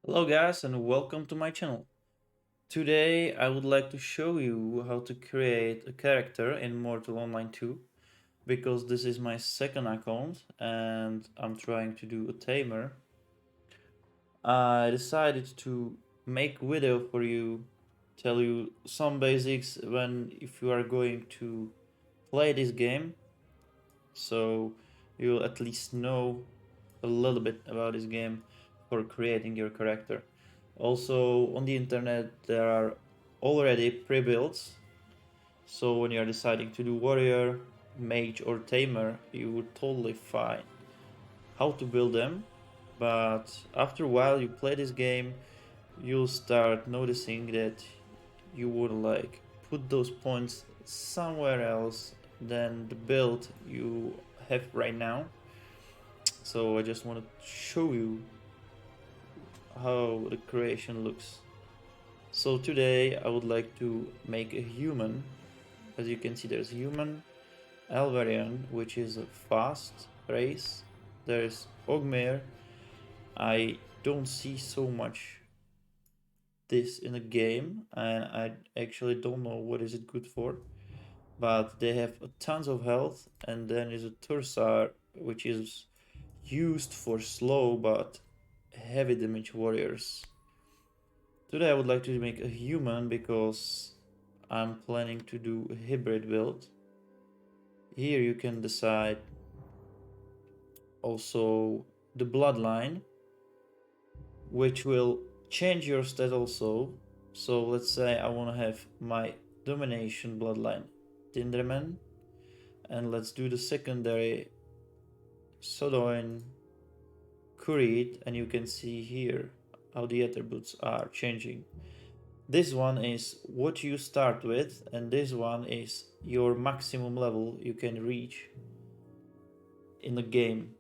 Hello guys and welcome to my channel. Today I would like to show you how to create a character in Mortal Online 2 because this is my second account and I'm trying to do a tamer. I decided to make video for you, tell you some basics when if you are going to play this game, so you'll at least know a little bit about this game for creating your character. Also, on the internet, there are already pre-builds, so when you're deciding to do warrior, mage, or tamer, you would totally find how to build them. But after a while, you play this game, you'll start noticing that you would like put those points somewhere else than the build you have right now. So I just want to show you how the creation looks. So today I would like to make a human. As you can see, there's human, Alvarian, which is a fast race. There's Ogmere. I don't see so much this in a game, and I actually don't know what is it good for. But they have a tons of health, and then is a Tursar, which is used for slow but heavy damage warriors. Today I would like to make a human because I'm planning to do a hybrid build. Here you can decide also the bloodline, which will change your stat also. So let's say I want to have my domination bloodline Tinderman, and let's do the secondary Sodoin Kurit, and you can see here how the attributes are changing. This one is what you start with, and this one is your maximum level you can reach in the game.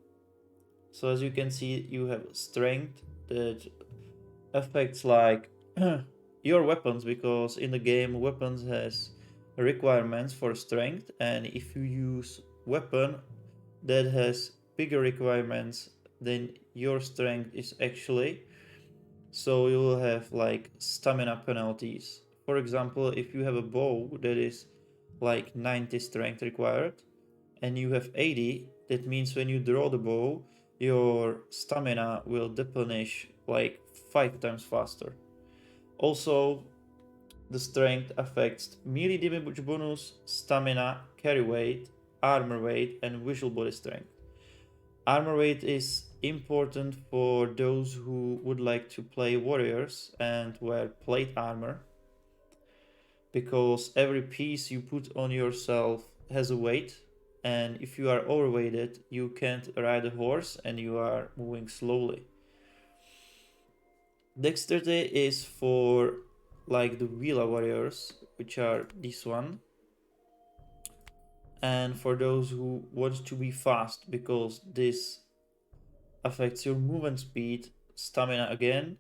So as you can see, you have strength that affects like your weapons, because in the game weapons has requirements for strength, and if you use weapon that has bigger requirements than your strength is actually, so you will have like stamina penalties. For example, if you have a bow that is like 90 strength required and you have 80, that means when you draw the bow, your stamina will deplenish like 5 times faster. Also, the strength affects melee damage bonus, stamina, carry weight, armor weight, and visual body strength. Armor weight is important for those who would like to play warriors and wear plate armor, because every piece you put on yourself has a weight, and if you are overweighted you can't ride a horse and you are moving slowly. Dexterity is for like the Villa warriors, which are this one, and for those who want to be fast, because this affects your movement speed, stamina again,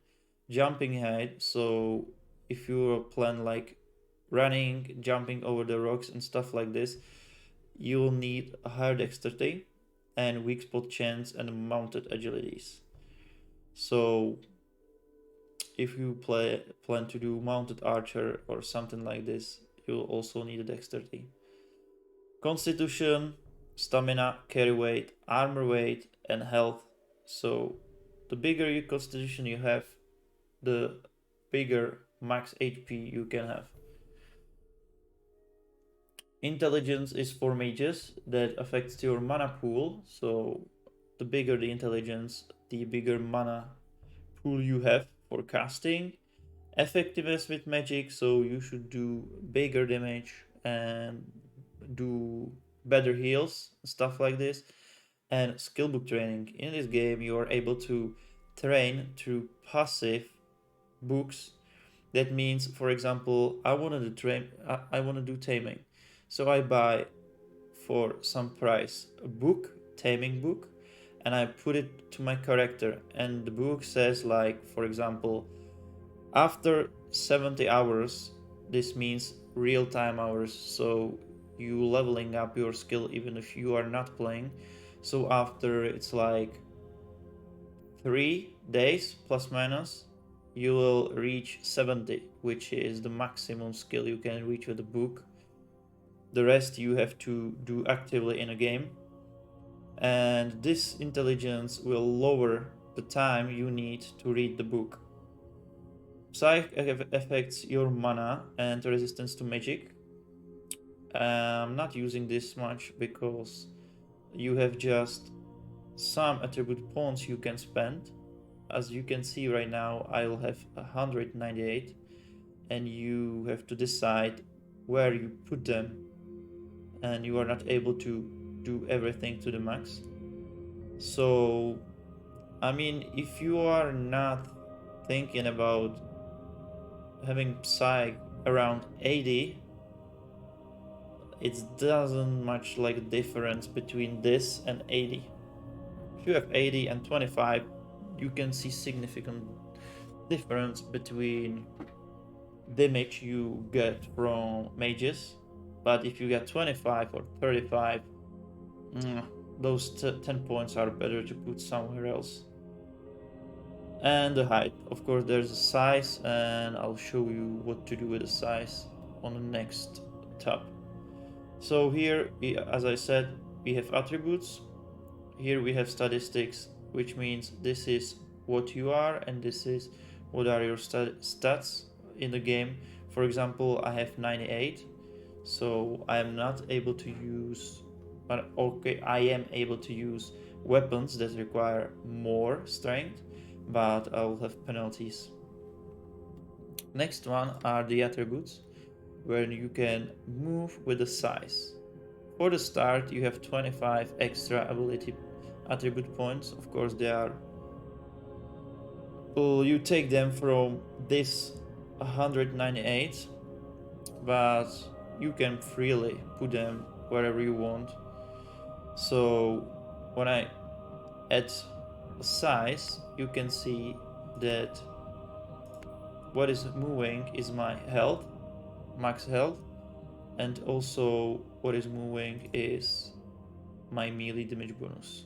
jumping height. So if you plan like running, jumping over the rocks and stuff like this, you will need a higher dexterity and weak spot chance and mounted agilities. So if you plan to do mounted archer or something like this, you'll also need a dexterity. Constitution, stamina, carry weight, armor weight, and health. So the bigger your constitution you have, the bigger max HP you can have. Intelligence is for mages, that affects your mana pool. So the bigger the intelligence, the bigger mana pool you have for casting. Effectiveness with magic, so you should do bigger damage and do better heals, stuff like this. And skill book training. In this game you are able to train through passive books. That means, for example, I want to do taming, so I buy for some price a book, taming book, and I put it to my character, and the book says like, for example, after 70 hours, this means real time hours, so you leveling up your skill even if you are not playing. So after it's like 3 days plus minus, you will reach 70, which is the maximum skill you can reach with the book. The rest you have to do actively in a game. And this intelligence will lower the time you need to read the book. Psych affects your mana and resistance to magic. I'm not using this much because you have just some attribute points you can spend. As you can see right now, I'll have 198, and you have to decide where you put them, and you are not able to do everything to the max. So, I mean, if you are not thinking about having Psych around 80, it doesn't much like a difference between this and 80. If you have 80 and 25, you can see significant difference between damage you get from mages. But if you get 25 or 35, those 10 points are better to put somewhere else. And the height, of course, there's a size, and I'll show you what to do with the size on the next tab. So here, as I said, we have attributes. Here we have statistics, which means this is what you are and this is what are your stats in the game. For example, I have 98, so I am not able to use, but okay, I am able to use weapons that require more strength, but I'll have penalties. Next one are the attributes, where you can move with the size. For the start, you have 25 extra ability attribute points. Of course, they are. Well, you take them from this 198, but you can freely put them wherever you want. So when I add a size, you can see that what is moving is my health, max health, and also what is moving is my melee damage bonus.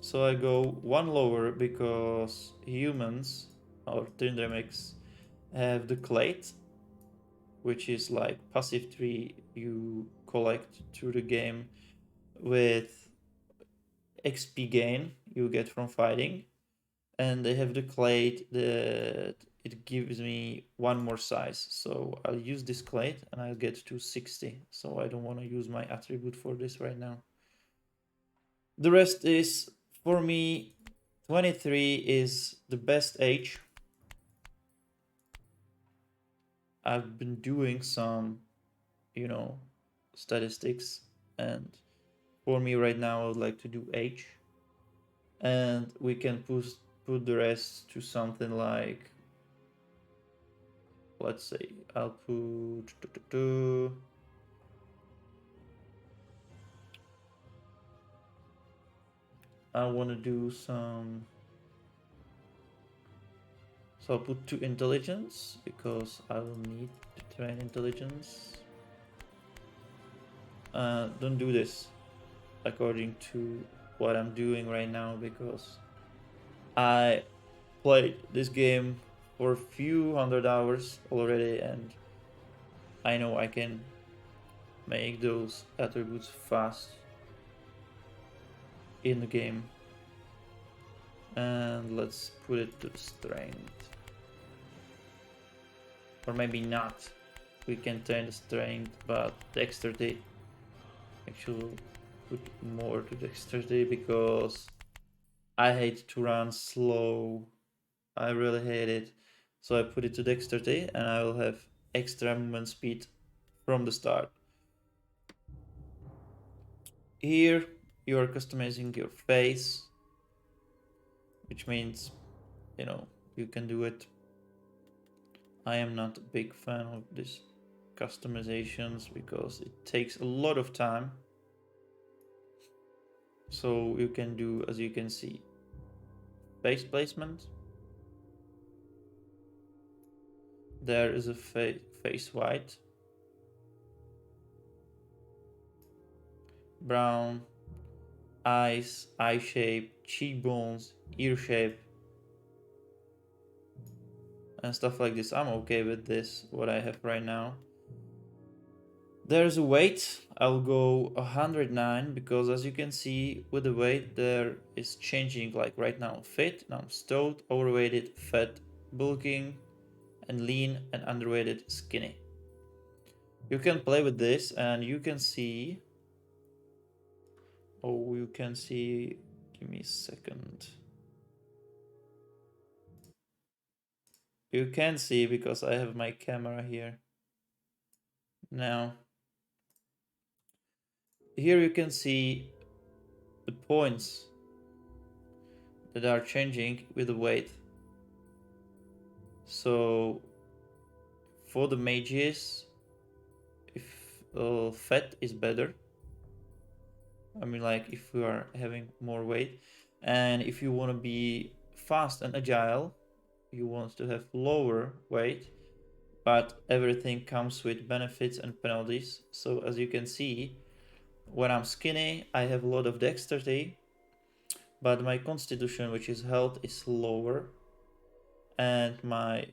So I go one lower because humans or Tindremics have the Clade, which is like passive tree you collect through the game with XP gain you get from fighting. And they have the Clade that it gives me one more size. So I'll use this Clade and I'll get to 60. So I don't want to use my attribute for this right now. The rest is, for me, 23 is the best age. I've been doing some, statistics, and for me right now, I would like to do age. And we can put the rest to something like, let's say, I'll put. I want to do some. So I'll put 2 intelligence because I will need to train intelligence. Don't do this according to what I'm doing right now because I played this game for a few hundred hours already and I know I can make those attributes fast in the game. And let's put it to the strength. Or maybe not. We can turn the strength, but dexterity. Actually, put more to dexterity because I hate to run slow. I really hate it. So I put it to dexterity and I will have extra movement speed from the start. Here you are customizing your face, which means, you can do it. I am not a big fan of this customizations because it takes a lot of time. So you can do, as you can see, face placement. There is a face white, brown, eyes, eye shape, cheekbones, ear shape. and stuff like this. I'm okay with this, what I have right now. There's a weight. I'll go 109 because as you can see with the weight there is changing, like right now fit, now stout, overweighted, fat, bulking, and lean, and underweighted, skinny. You can play with this and you can see, oh, you can see, give me a second. You can see because I have my camera here. Now, here you can see the points that are changing with the weight. So for the mages, if fat is better, I mean like if you are having more weight, and if you want to be fast and agile, you want to have lower weight, but everything comes with benefits and penalties. So as you can see, when I'm skinny, I have a lot of dexterity, but my constitution, which is health, is lower, and my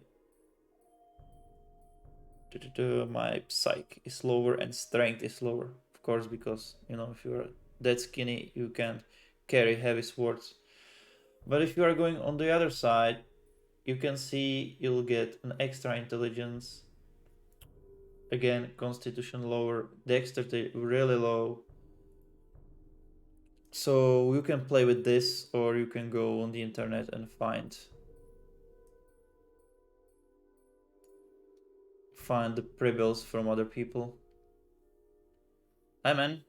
psych is lower and strength is lower. Of course, because you know if you're that skinny, you can't carry heavy swords. But if you are going on the other side, you can see you'll get an extra intelligence. Again, constitution lower, dexterity really low. So you can play with this, or you can go on the internet and find the pre-builds from other people. Hi man.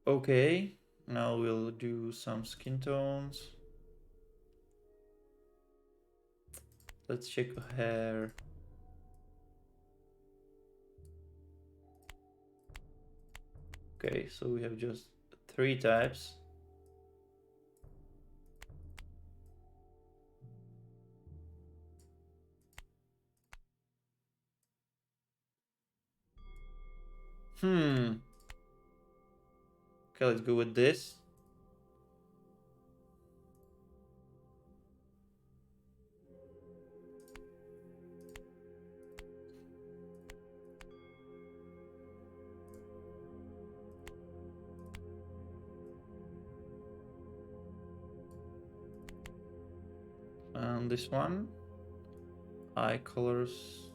Okay, now we'll do some skin tones. Let's check hair. Okay, so we have just 3 types. Okay, let's go with this. And this one, eye colors.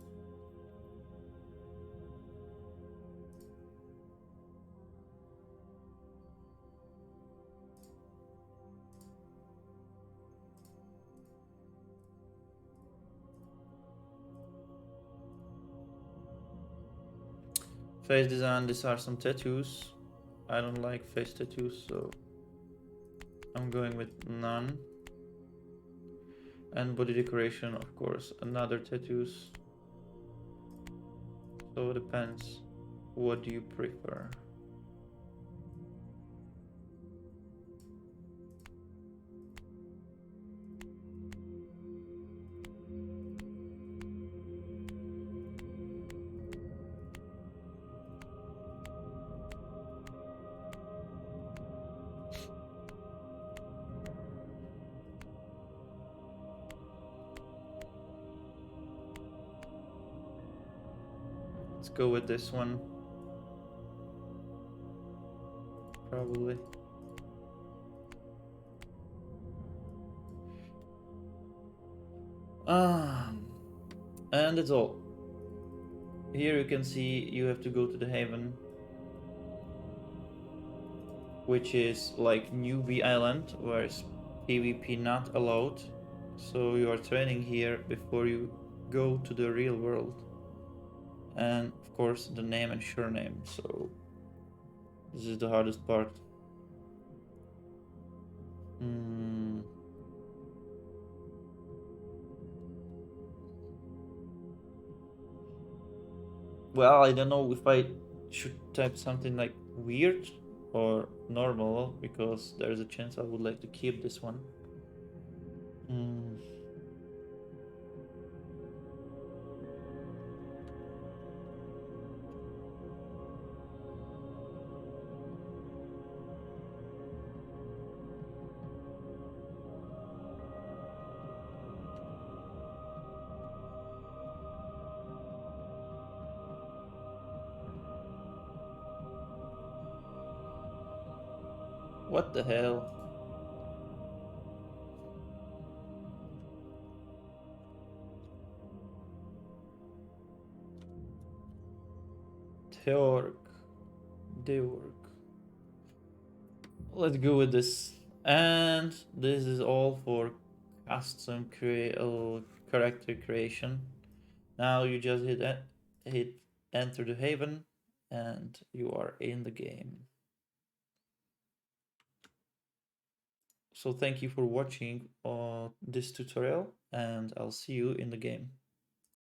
Face design, these are some tattoos. I don't like face tattoos, so I'm going with none. And body decoration, of course, another tattoos. So it depends. What do you prefer? Let's go with this one. Probably. And that's all. Here you can see you have to go to the haven, which is like newbie island, where it's PvP not allowed. So you are training here before you go to the real world. And of course the name and surname, so this is the hardest part. Well, I don't know if I should type something like weird or normal, because there's a chance I would like to keep this one. What the hell? Teorg. Deorg. Let's go with this. And this is all for custom character creation. Now you just hit enter the haven and you are in the game. So thank you for watching this tutorial and I'll see you in the game.